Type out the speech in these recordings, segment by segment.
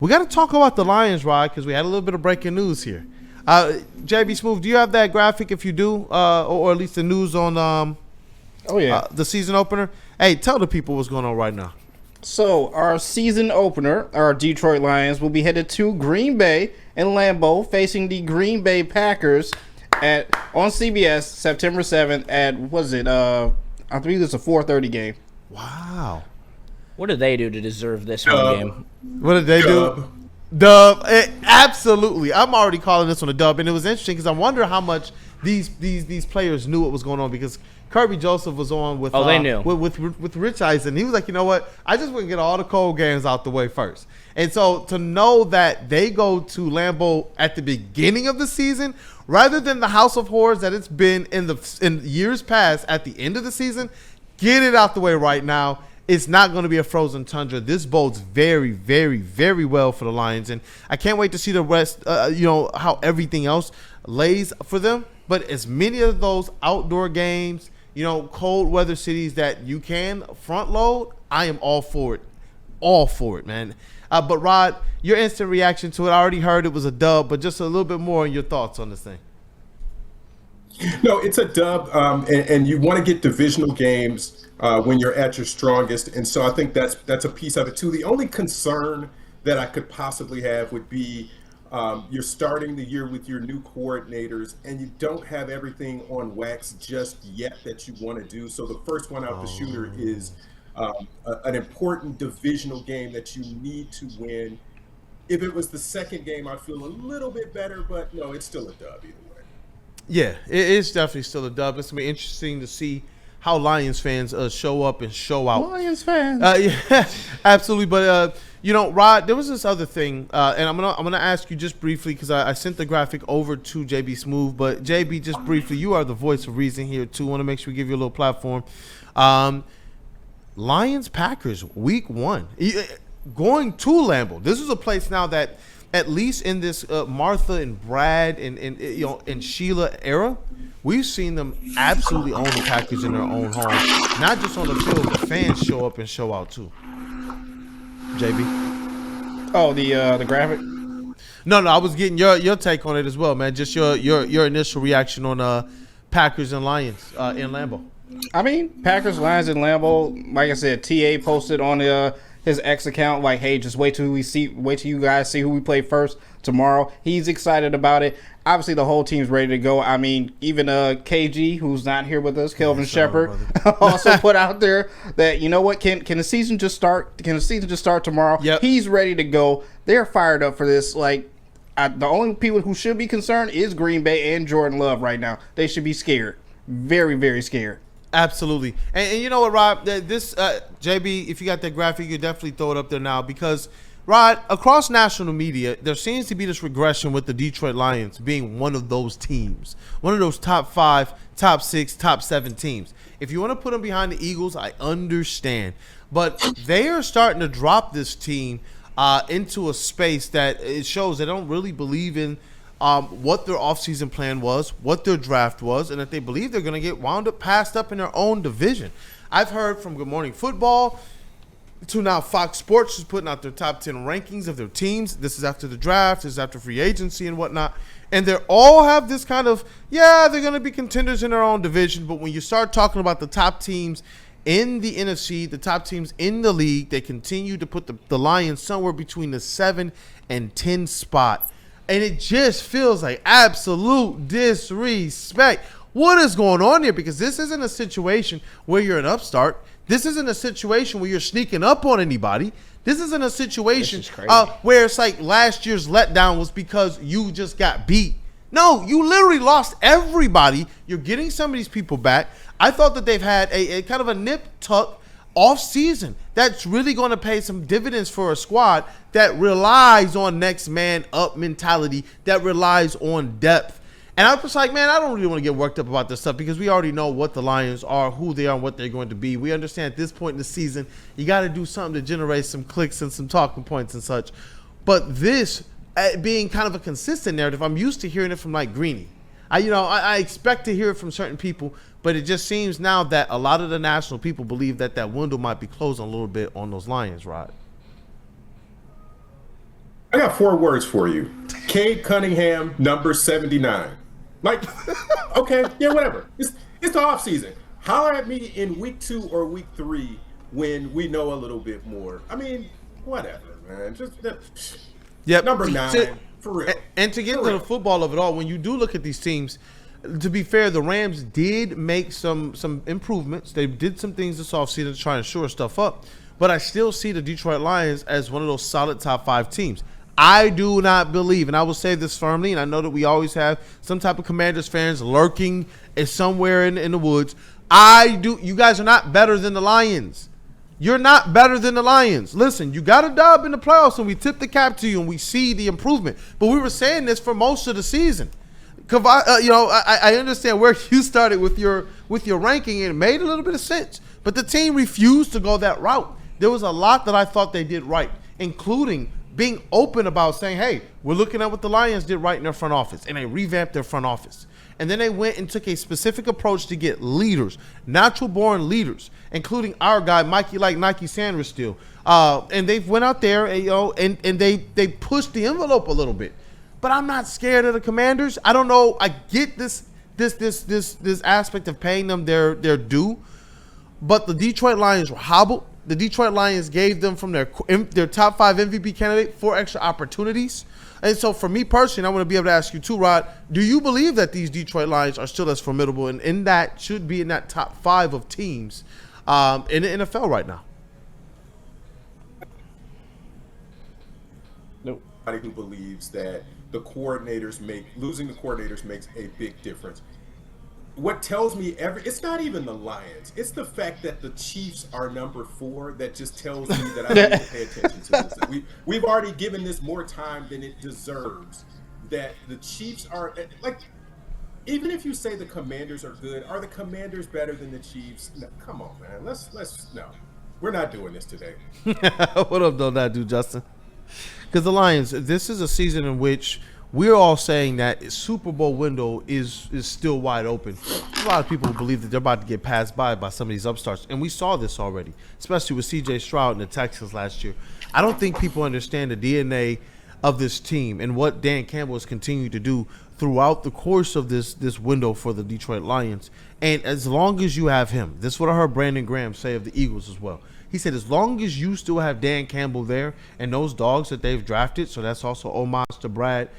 We got to talk about the Lions, Rod, because we had a little bit of breaking news here. JB Smooth, do you have that graphic? If you do, or at least the news on the season opener. Hey, tell the people what's going on right now. So our season opener, our Detroit Lions, will be headed to Green Bay and Lambeau, facing the Green Bay Packers on CBS September 7th at I believe it's a 4:30 game. Wow. What did they do to deserve this one game? What did they do? Dub. Absolutely. I'm already calling this one a dub, and it was interesting because I wonder how much these players knew what was going on, because Kirby Joseph was on with they knew with Rich Eisen. He was like, you know what? I just want to get all the cold games out the way first. And so to know that they go to Lambeau at the beginning of the season rather than the House of Horrors that it's been in years past at the end of the season, get it out the way right now. It's not going to be a frozen tundra. This bodes very, very, very well for the Lions, and I can't wait to see the rest. How everything else lays for them. But as many of those outdoor games, cold weather cities that you can front load, I am all for it, man. But Rod, your instant reaction to it, I already heard it was a dub, but just a little bit more on your thoughts on this thing. No, it's a dub, and you want to get divisional games when you're at your strongest, and so I think that's a piece of it too. The only concern that I could possibly have would be you're starting the year with your new coordinators, and you don't have everything on wax just yet that you want to do. So the first one out the shooter is an important divisional game that you need to win. If it was the second game, I'd feel a little bit better, but no, it's still a dub either way. Yeah, it is definitely still a dub. It's going to be interesting to see how Lions fans show up and show out. Lions fans. Yeah, absolutely. But, Rod, there was this other thing, and I'm gonna ask you just briefly, because I sent the graphic over to JB Smooth. But, JB, just briefly, you are the voice of reason here, too. I want to make sure we give you a little platform. Lions-Packers, week 1. Going to Lambeau. This is a place now that, at least in this Martha and Brad and Sheila era, we've seen them absolutely own the Packers in their own home. Not just on the field, the fans show up and show out too. JB? Oh, the graphic? No, I was getting your take on it as well, man. Just your initial reaction on Packers and Lions in Lambeau. I mean, Packers, Lions, and Lambeau. Like I said, TA posted on his X account, like, hey, just wait till you guys see who we play first tomorrow. He's excited about it. Obviously, the whole team's ready to go. I mean, even KG, who's not here with us, Kelvin Shepard, also put out there that, you know what, can the season just start? Can the season just start tomorrow? Yep. He's ready to go. They're fired up for this. Like, the only people who should be concerned is Green Bay and Jordan Love right now. They should be scared. Very, very scared. Absolutely. And you know what, Rob? This, JB, if you got that graphic, you definitely throw it up there now, because, Rod, across national media, there seems to be this regression with the Detroit Lions being one of those teams, one of those top 5, top 6, top 7 teams. If you want to put them behind the Eagles, I understand. But they are starting to drop this team into a space that it shows they don't really believe in what their offseason plan was, what their draft was, and that they believe they're going to get wound up, passed up in their own division. I've heard from Good Morning Football to now Fox Sports is putting out their top 10 rankings of their teams. This is after the draft, this is after free agency and whatnot. And they all have this kind of, they're going to be contenders in their own division. But when you start talking about the top teams in the NFC, the top teams in the league, they continue to put the Lions somewhere between the 7 and 10 spot. And it just feels like absolute disrespect. What is going on here? Because this isn't a situation where you're an upstart. This isn't a situation where you're sneaking up on anybody. This isn't a situation where it's like last year's letdown was because you just got beat. No, you literally lost everybody. You're getting some of these people back. I thought that they've had a kind of a nip-tuck off season that's really going to pay some dividends for a squad that relies on next man up mentality, that relies on depth. And I was just like, man, I don't really want to get worked up about this stuff, because we already know what the Lions are, who they are, and what they're going to be. We understand at this point in the season, you got to do something to generate some clicks and some talking points and such. But this being kind of a consistent narrative, I'm used to hearing it from like Greeny. I expect to hear it from certain people, but it just seems now that a lot of the national people believe that window might be closing a little bit on those Lions, Rod. I got 4 words for you. Cade Cunningham, number 79. Like, okay, yeah, whatever. It's the off season. Holler at me in week 2 or week 3 when we know a little bit more. I mean, whatever, man. Yep. Number 9, for real. And to get For into real. the football of it all, when you do look at these teams, to be fair, the Rams did make some improvements. They did some things this offseason to try and shore stuff up. But I still see the Detroit Lions as one of those solid top 5 teams. I do not believe, and I will say this firmly, and I know that we always have some type of Commanders fans lurking somewhere in the woods. You guys are not better than the Lions. You're not better than the Lions. Listen, you got a dub in the playoffs, and we tip the cap to you, and we see the improvement. But we were saying this for most of the season. I understand where you started with your ranking, and it made a little bit of sense. But the team refused to go that route. There was a lot that I thought they did right, including being open about saying, hey, we're looking at what the Lions did right in their front office, and they revamped their front office. And then they went and took a specific approach to get leaders, natural-born leaders, including our guy, Mikey like Nike Sanders still. And they went out there and they pushed the envelope a little bit. But I'm not scared of the Commanders. I don't know. I get this aspect of paying them their due, but the Detroit Lions were hobbled. The Detroit Lions gave them from their top 5 MVP candidate 4 extra opportunities. And so for me personally, I want to be able to ask you too, Rod, do you believe that these Detroit Lions are still as formidable and in that should be in that top 5 of teams in the NFL right now? Nope. Somebody who believes that losing the coordinators makes a big difference. What tells me it's not even the Lions. It's the fact that the Chiefs are number 4 that just tells me that I need to pay attention to this. We've already given this more time than it deserves. That the Chiefs are like, even if you say the Commanders are good, are the Commanders better than the Chiefs? No, come on, man. Let's no. We're not doing this today. What up, don't that do, Justin? Because the Lions, this is a season in which we're all saying that Super Bowl window is still wide open. There's a lot of people who believe that they're about to get passed by some of these upstarts, and we saw this already, especially with C.J. Stroud and the Texans last year. I don't think people understand the DNA of this team and what Dan Campbell has continued to do throughout the course of this window for the Detroit Lions. And as long as you have him, this is what I heard Brandon Graham say of the Eagles as well. He said, as long as you still have Dan Campbell there and those dogs that they've drafted, so that's also homage to Brad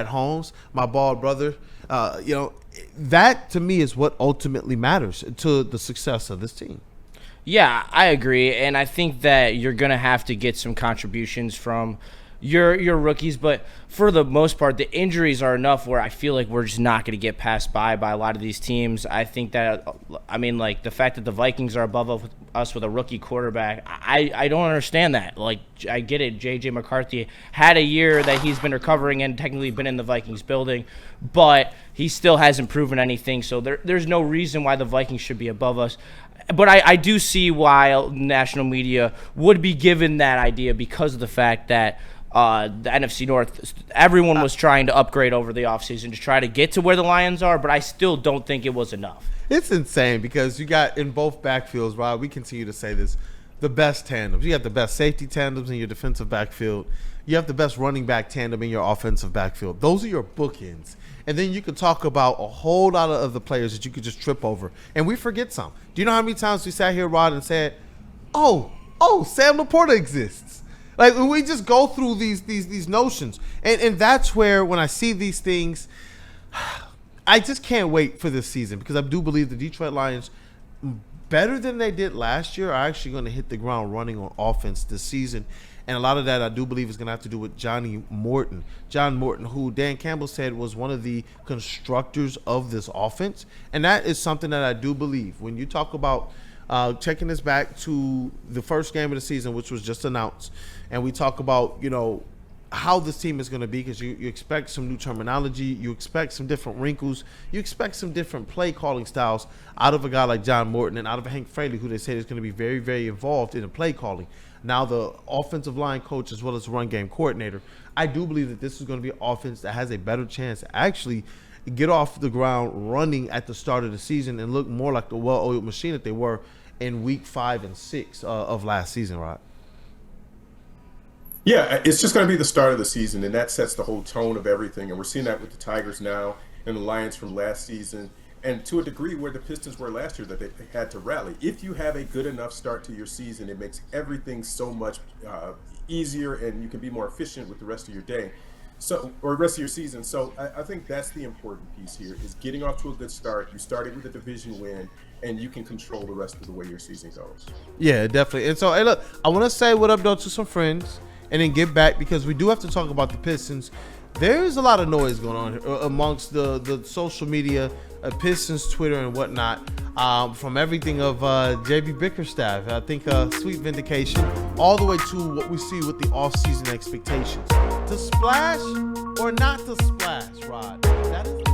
Holmes, my bald brother, that to me is what ultimately matters to the success of this team. Yeah, I agree, and I think that you're going to have to get some contributions from your rookies, but for the most part, the injuries are enough where I feel like we're just not going to get passed by a lot of these teams. I think that, like the fact that the Vikings are above us with a rookie quarterback, I don't understand that. Like, I get it, J.J. McCarthy had a year that he's been recovering and technically been in the Vikings building, but he still hasn't proven anything, so there's no reason why the Vikings should be above us. But I do see why national media would be given that idea because of the fact that the NFC North, everyone was trying to upgrade over the offseason to try to get to where the Lions are, but I still don't think it was enough. It's insane because you got in both backfields, Rob, we continue to say this, the best tandems. You got the best safety tandems in your defensive backfield. You have the best running back tandem in your offensive backfield. Those are your bookends. And then you can talk about a whole lot of the players that you could just trip over. And we forget some. Do you know how many times we sat here, Rod, and said, oh, Sam Laporta exists? Like, when we just go through these notions. And that's where, when I see these things, I just can't wait for this season because I do believe the Detroit Lions, better than they did last year, are actually going to hit the ground running on offense this season. And a lot of that I do believe is going to have to do with John Morton, who Dan Campbell said was one of the constructors of this offense. And that is something that I do believe. When you talk about checking this back to the first game of the season, which was just announced, and we talk about, how this team is going to be, because you expect some new terminology, you expect some different wrinkles, you expect some different play calling styles out of a guy like John Morton and out of Hank Fraley, who they say is going to be very, very involved in the play calling. Now the offensive line coach as well as the run game coordinator, I do believe that this is going to be an offense that has a better chance to actually get off the ground running at the start of the season and look more like the well-oiled machine that they were in week 5 and 6 of last season, right? Yeah, it's just going to be the start of the season, and that sets the whole tone of everything. And we're seeing that with the Tigers now and the Lions from last season, and to a degree where the Pistons were last year that they had to rally. If you have a good enough start to your season, it makes everything so much easier, and you can be more efficient with the rest of your day. So, or rest of your season. So, I think that's the important piece here is getting off to a good start. You started with a division win, and you can control the rest of the way your season goes. Yeah, definitely. And so, hey, look, I want to say what up, though, to some friends and then get back because we do have to talk about the Pistons. There's a lot of noise going on amongst the social media, Pistons, Twitter, and whatnot, from everything of JB Bickerstaff. I think sweet vindication, all the way to what we see with the offseason expectations. To splash or not to splash, Rod? That is